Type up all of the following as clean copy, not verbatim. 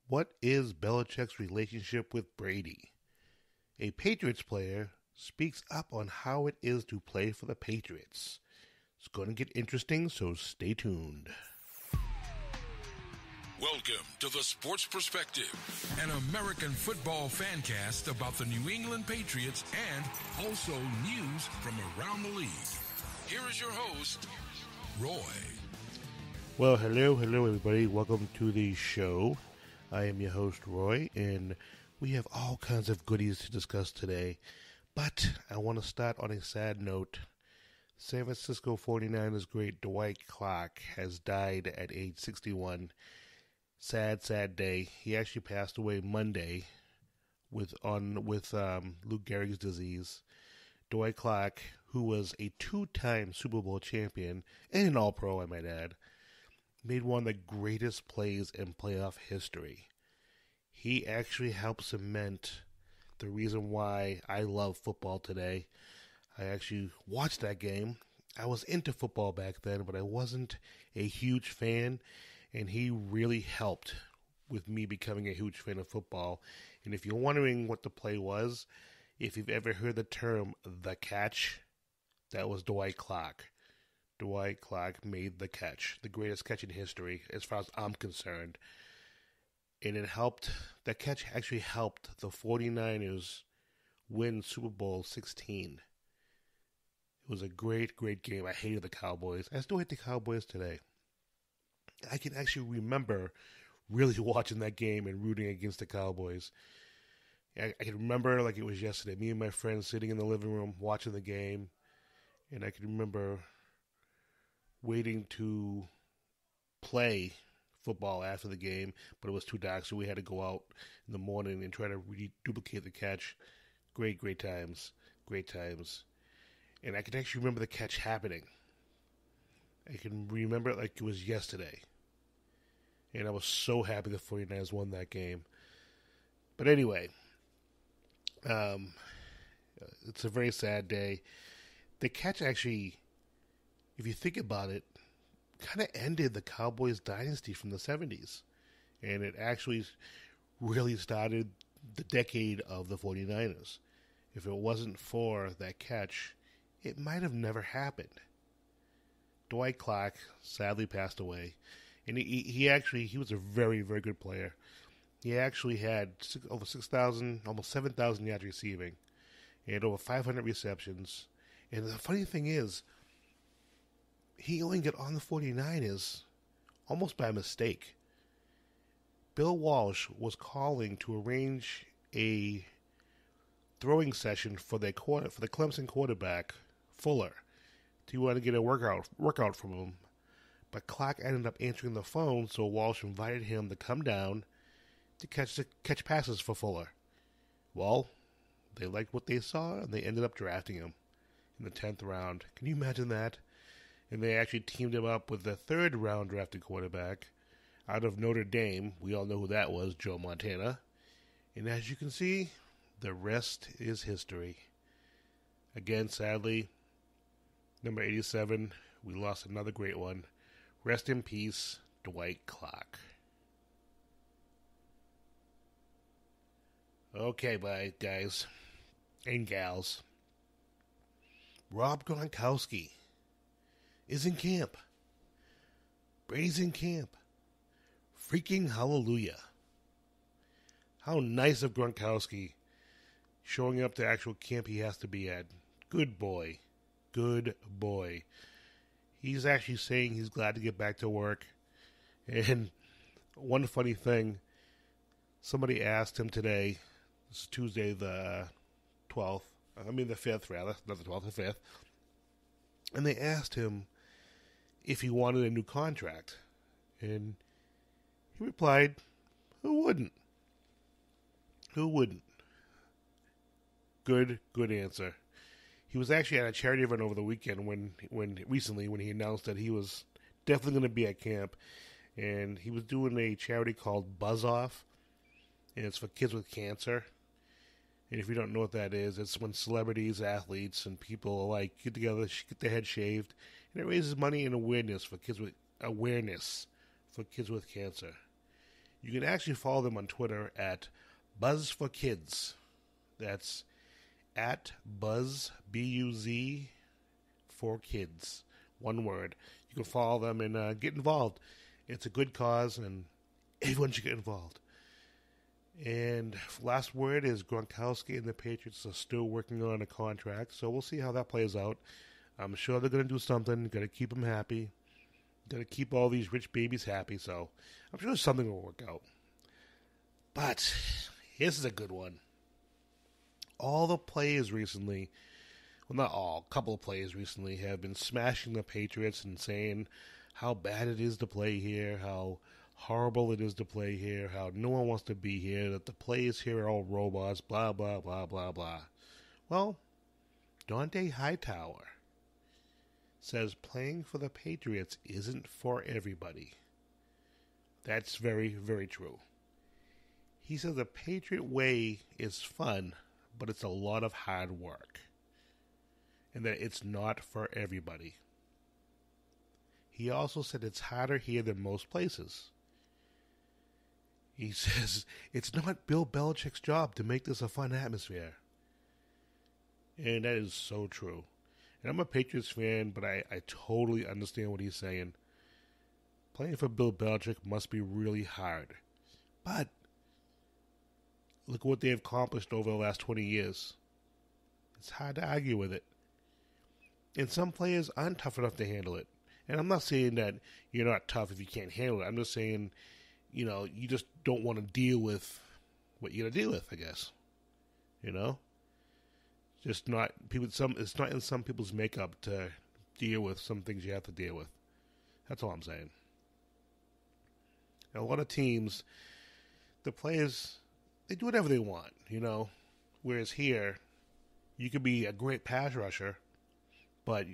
What is Belichick's relationship with Brady? A Patriots player speaks up on how it is to play for the Patriots. It's going to get interesting, so stay tuned. Welcome to The Sports Perspective, an American football fan cast about the New England Patriots and also news from around the league. Here is your host, Roy. Well, hello, everybody. Welcome to the show. I am your host, Roy, and we have all kinds of goodies to discuss today. But I want to start on a sad note. San Francisco 49ers great Dwight Clark has died at age 61. Sad day. He actually passed away Monday with Lou Gehrig's disease. Dwight Clark, who was a two-time Super Bowl champion and an All-Pro, I might add, made one of the greatest plays in playoff history. He actually helped cement the reason why I love football today. I actually watched that game. I was into football back then, but I wasn't a huge fan, and he really helped with me becoming a huge fan of football. And if you're wondering what the play was, if you've ever heard the term the catch, that was Dwight Clark. Dwight Clark made the catch, the greatest catch in history as far as I'm concerned. And that catch actually helped the 49ers win Super Bowl 16. It was a great game. I hated the Cowboys. I still hate the Cowboys today. I can actually remember really watching that game and rooting against the Cowboys. I can remember like it was yesterday. Me and my friends sitting in the living room watching the game. And I can remember waiting to play football after the game, but it was too dark, so we had to go out in the morning and try to duplicate the catch. Great times. And I can actually remember the catch happening. I can remember it like it was yesterday. And I was so happy the 49ers won that game. But anyway, it's a very sad day. The catch actually, if you think about it, kind of ended the Cowboys dynasty from the 70s. And it actually really started the decade of the 49ers. If it wasn't for that catch, it might have never happened. Dwight Clark sadly passed away. And he was a very, very good player. He actually had over 6,000, almost 7,000 yards receiving. He had over 500 receptions. And the funny thing is, he only got on the 49ers almost by mistake. Bill Walsh was calling to arrange a throwing session for the Clemson quarterback, Fuller. He wanted to get a workout from him. But Clark ended up answering the phone, so Walsh invited him to come down to catch passes for Fuller. Well, they liked what they saw, and they ended up drafting him in the 10th round. Can you imagine that? And they actually teamed him up with the third-round drafted quarterback out of Notre Dame. We all know who that was, Joe Montana. And as you can see, the rest is history. Again, sadly, number 87, we lost another great one. Rest in peace, Dwight Clark. Okay, bye, guys and gals. Rob Gronkowski is in camp. Brady's in camp. Freaking hallelujah. How nice of Gronkowski showing up to actual camp he has to be at. Good boy. He's actually saying he's glad to get back to work. And one funny thing, somebody asked him today, it's Tuesday the 5th rather, not the 12th, the 5th. And they asked him if he wanted a new contract. And he replied, who wouldn't? Good answer. He was actually at a charity event over the weekend when he announced that he was definitely going to be at camp. And he was doing a charity called Buzz Off. And it's for kids with cancer. And if you don't know what that is, it's when celebrities, athletes, and people alike get together, get their head shaved, and it raises money and awareness for kids with cancer. You can actually follow them on Twitter at Buzz for Kids. That's at Buzz, B-U-Z, for Kids. One word. You can follow them and get involved. It's a good cause, and everyone should get involved. And last word is Gronkowski and the Patriots are still working on a contract, so we'll see how that plays out. I'm sure they're going to do something. Got to keep him happy. Got to keep all these rich babies happy, so I'm sure something will work out. But this is a good one. All the players recently, well, not all, a couple of players recently have been smashing the Patriots and saying how bad it is to play here, how horrible it is to play here, how no one wants to be here, that the players here are all robots, blah, blah, blah, blah, blah. Well, Dante Hightower says playing for the Patriots isn't for everybody. That's very, very true. He says the Patriot way is fun, but it's a lot of hard work, and that it's not for everybody. He also said it's harder here than most places. He says it's not Bill Belichick's job to make this a fun atmosphere. And that is so true. And I'm a Patriots fan, but I totally understand what he's saying. Playing for Bill Belichick must be really hard. But look at what they've accomplished over the last 20 years. It's hard to argue with it. And some players aren't tough enough to handle it. And I'm not saying that you're not tough if you can't handle it. I'm just saying, you know, you just don't want to deal with what you're going to deal with, I guess. You know? Just not people. It's not in some people's makeup to deal with some things you have to deal with. That's all I'm saying. And a lot of teams, the players, they do whatever they want, you know. Whereas here, you could be a great pass rusher, but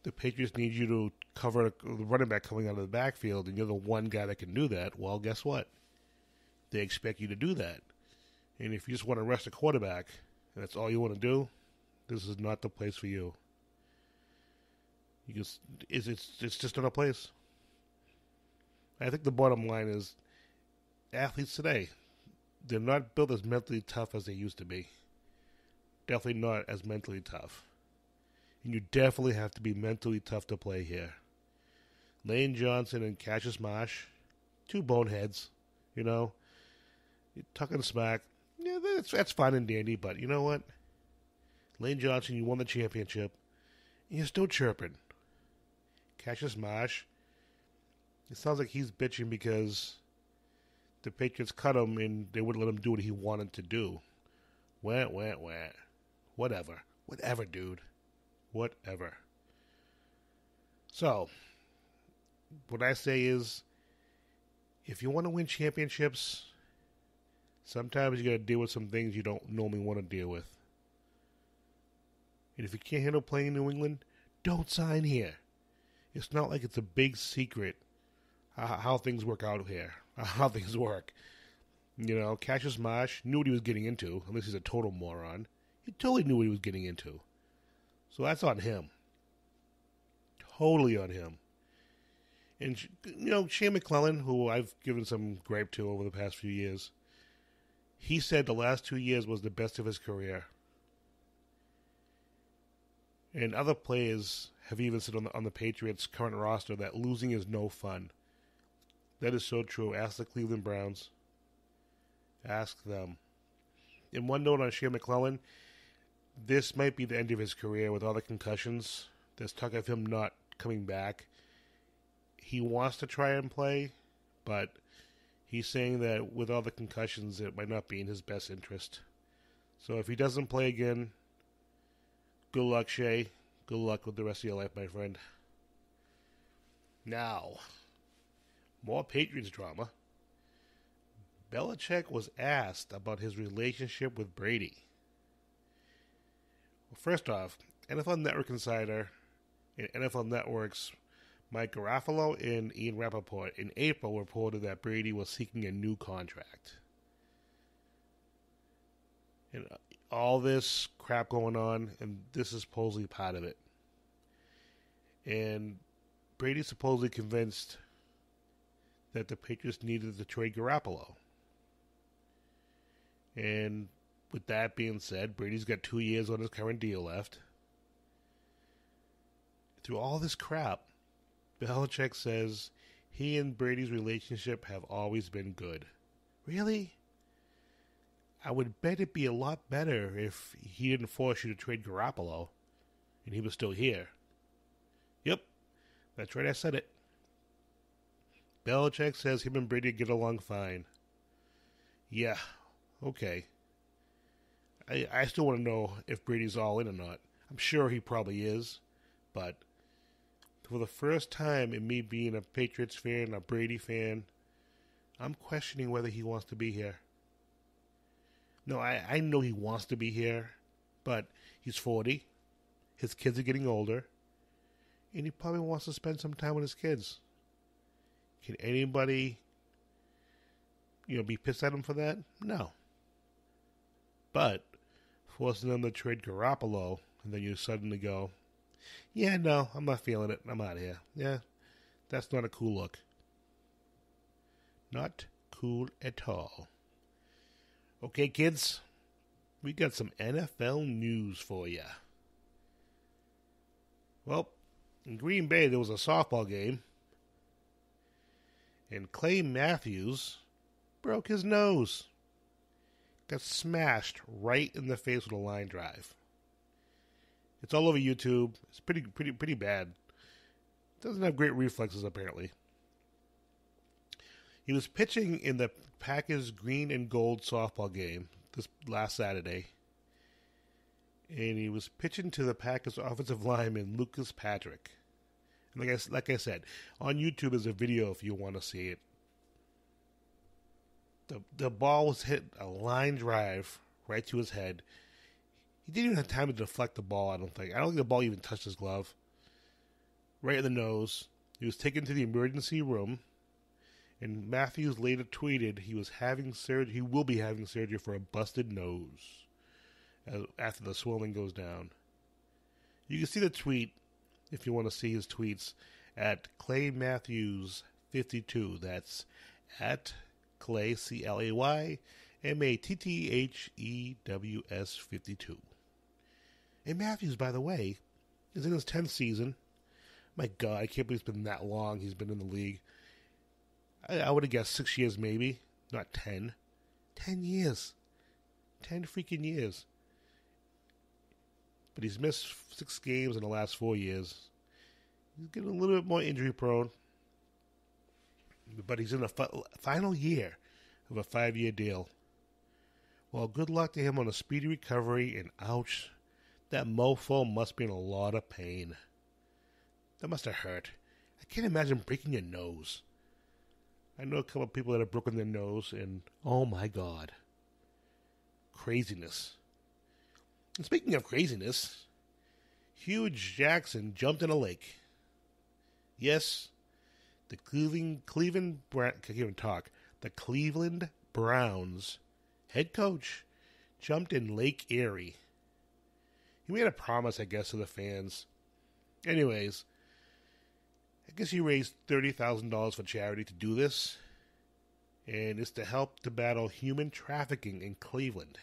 the Patriots need you to cover the running back coming out of the backfield, and you're the one guy that can do that. Well, guess what? They expect you to do that. And if you just want to rest a quarterback, and that's all you want to do, this is not the place for you. It's just not a place. I think the bottom line is athletes today, they're not built as mentally tough as they used to be. Definitely not as mentally tough. And you definitely have to be mentally tough to play here. Lane Johnson and Cassius Marsh, two boneheads, you know. You're talking smack. Yeah, that's fine and dandy, but you know what? Lane Johnson, you won the championship, and you're still chirping. Cassius Marsh, it sounds like he's bitching because the Patriots cut him and they wouldn't let him do what he wanted to do. Wah. Whatever. Whatever, dude. Whatever. So, what I say is, if you want to win championships, sometimes you got to deal with some things you don't normally want to deal with. And if you can't handle playing in New England, don't sign here. It's not like it's a big secret how things work out here, how things work. You know, Cassius Marsh knew what he was getting into, unless he's a total moron. He totally knew what he was getting into. So that's on him. Totally on him. And, you know, Shane McClellan, who I've given some gripe to over the past few years, he said the last 2 years was the best of his career. And other players have even said on the Patriots' current roster that losing is no fun. That is so true. Ask the Cleveland Browns. Ask them. And one note on Shane McClellan, this might be the end of his career with all the concussions. There's talk of him not coming back. He wants to try and play, but he's saying that with all the concussions, it might not be in his best interest. So if he doesn't play again, good luck, Shay. Good luck with the rest of your life, my friend. Now, more Patriots drama. Belichick was asked about his relationship with Brady. Well, first off, NFL Network Insider and NFL Network's Mike Garafolo and Ian Rappaport in April reported that Brady was seeking a new contract. And all this crap going on, and this is supposedly part of it. And Brady supposedly convinced that the Patriots needed to trade Garoppolo. And with that being said, Brady's got 2 years on his current deal left. Through all this crap, Belichick says he and Brady's relationship have always been good. Really? I would bet it'd be a lot better if he didn't force you to trade Garoppolo and he was still here. Yep, that's right, I said it. Belichick says him and Brady get along fine. Yeah, okay. I still want to know if Brady's all in or not. I'm sure he probably is, but for the first time in me being a Patriots fan, a Brady fan, I'm questioning whether he wants to be here. No, I know he wants to be here, but he's 40. His kids are getting older, and he probably wants to spend some time with his kids. Can anybody, be pissed at him for that? No. But forcing them to trade Garoppolo, and then you suddenly go, yeah, no, I'm not feeling it. I'm out of here. Yeah, that's not a cool look. Not cool at all. Okay, kids, we got some NFL news for you. Well, in Green Bay, there was a softball game, and Clay Matthews broke his nose. Got smashed right in the face with a line drive. It's all over YouTube. It's pretty bad. Doesn't have great reflexes, apparently. He was pitching in the Packers green and gold softball game this last Saturday. And he was pitching to the Packers offensive lineman, Lucas Patrick. And like I said, on YouTube is a video if you want to see it. The ball was hit a line drive right to his head. He didn't even have time to deflect the ball, I don't think. I don't think the ball even touched his glove. Right in the nose. He was taken to the emergency room. And Matthews later tweeted he will be having surgery for a busted nose after the swelling goes down. You can see the tweet, if you want to see his tweets, at Clay Matthews 52. That's at Clay, CLAY, MATTHEWS 52. And Matthews, by the way, is in his 10th season. My God, I can't believe it's been that long he's been in the league. I would have guessed 6 years maybe, not 10. 10 years. 10 freaking years. But he's missed 6 games in the last 4 years. He's getting a little bit more injury prone. But he's in the final year of a 5-year deal. Well, good luck to him on a speedy recovery, and ouch, that mofo must be in a lot of pain. That must have hurt. I can't imagine breaking your nose. I know a couple of people that have broken their nose, and oh my God. Craziness. And speaking of craziness, Hugh Jackson jumped in a lake. Yes, the Cleveland Browns head coach jumped in Lake Erie. He made a promise, I guess, to the fans. Anyways, I guess he raised $30,000 for charity to do this, and it's to help to battle human trafficking in Cleveland.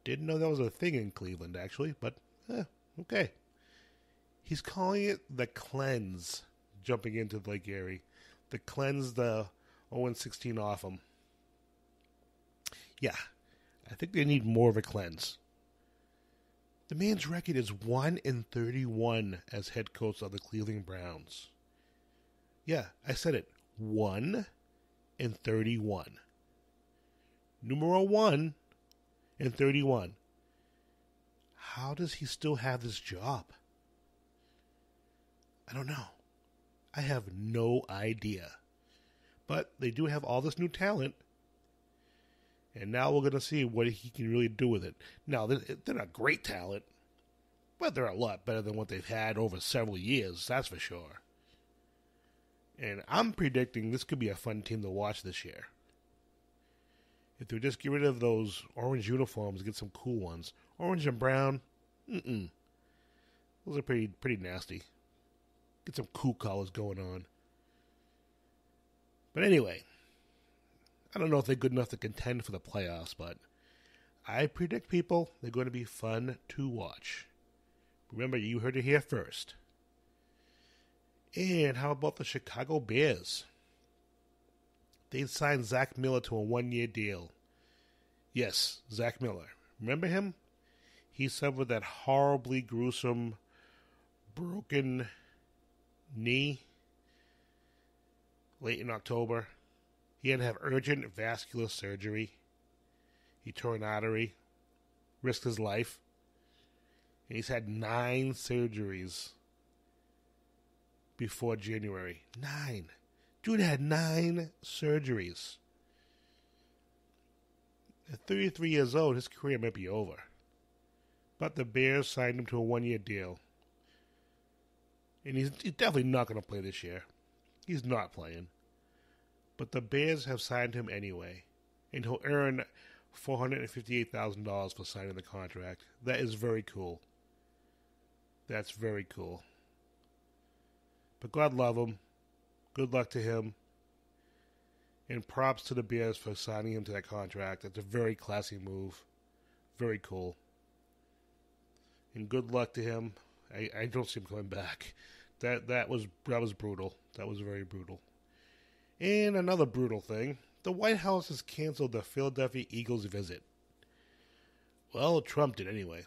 Didn't know that was a thing in Cleveland, actually, but okay. He's calling it the cleanse, jumping into Lake Erie. To cleanse the 0-16 off him. Yeah, I think they need more of a cleanse. The man's record is 1-31 as head coach of the Cleveland Browns. Yeah, I said it. 1-31. Numero 1-31. How does he still have this job? I don't know. I have no idea. But they do have all this new talent. And now we're going to see what he can really do with it. Now, they're not great talent, but they're a lot better than what they've had over several years, that's for sure. And I'm predicting this could be a fun team to watch this year. If they just get rid of those orange uniforms, get some cool ones. Orange and brown, those are pretty nasty. Get some cool colors going on. But anyway, I don't know if they're good enough to contend for the playoffs, but I predict, people, they're going to be fun to watch. Remember, you heard it here first. And how about the Chicago Bears? They signed Zack Miller to a 1-year deal. Yes, Zack Miller. Remember him? He suffered that horribly gruesome broken knee late in October. He had to have urgent vascular surgery. He tore an artery, risked his life, and he's had 9 surgeries before January. 9. Dude had 9 surgeries. At 33 years old, his career might be over. But the Bears signed him to a 1-year deal. And he's definitely not going to play this year. He's not playing. But the Bears have signed him anyway. And he'll earn $458,000 for signing the contract. That is very cool. That's very cool. But God love him. Good luck to him. And props to the Bears for signing him to that contract. That's a very classy move. Very cool. And good luck to him. I don't see him coming back. That was brutal. That was very brutal. And another brutal thing. The White House has canceled the Philadelphia Eagles visit. Well, Trump did anyway.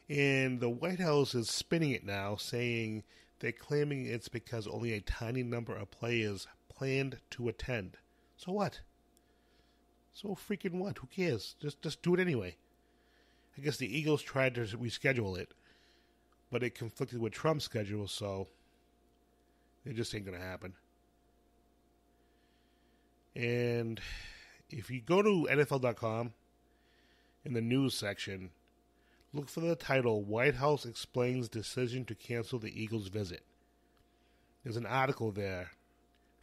And the White House is spinning it now, saying they're claiming it's because only a tiny number of players planned to attend. So what? So freaking what? Who cares? Just do it anyway. I guess the Eagles tried to reschedule it, but it conflicted with Trump's schedule, so it just ain't going to happen. And if you go to NFL.com, in the news section, look for the title, White House Explains Decision to Cancel the Eagles Visit. There's an article there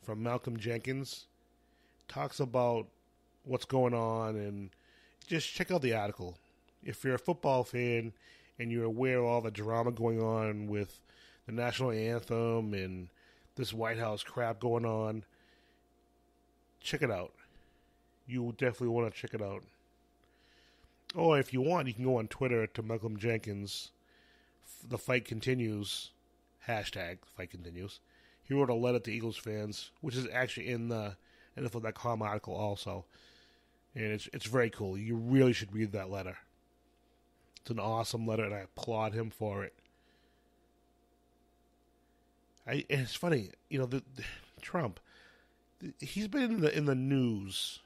from Malcolm Jenkins. Talks about what's going on, and just check out the article. If you're a football fan and you're aware of all the drama going on with the national anthem and this White House crap going on, check it out. You definitely want to check it out. Or if you want, you can go on Twitter to Malcolm Jenkins. The fight continues. Hashtag fight continues. He wrote a letter to Eagles fans, which is actually in the NFL.com article also. And it's very cool. You really should read that letter. It's an awesome letter, and I applaud him for it. And it's funny, Trump, he's been in the news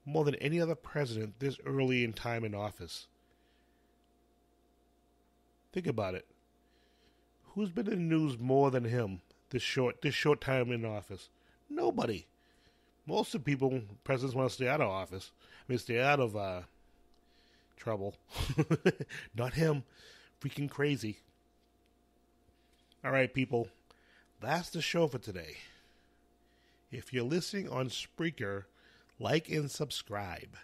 more than any other president this early in time in office. Think about it. Who's been in the news more than him this short time in office? Nobody. Most of the people, presidents want to stay out of office. Stay out of trouble. Not him. Freaking crazy. All right, people. That's the show for today. If you're listening on Spreaker, like and subscribe.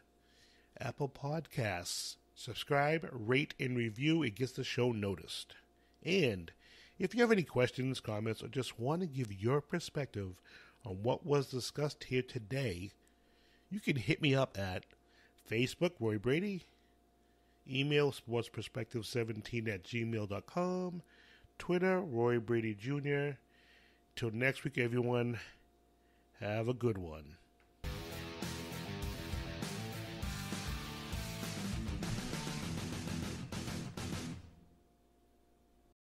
Apple Podcasts, subscribe, rate, and review. It gets the show noticed. And if you have any questions, comments, or just want to give your perspective on what was discussed here today, you can hit me up at Facebook, Roy Brady, email sportsperspective17@gmail.com, Twitter, Roy Brady Jr. Till next week, everyone, have a good one.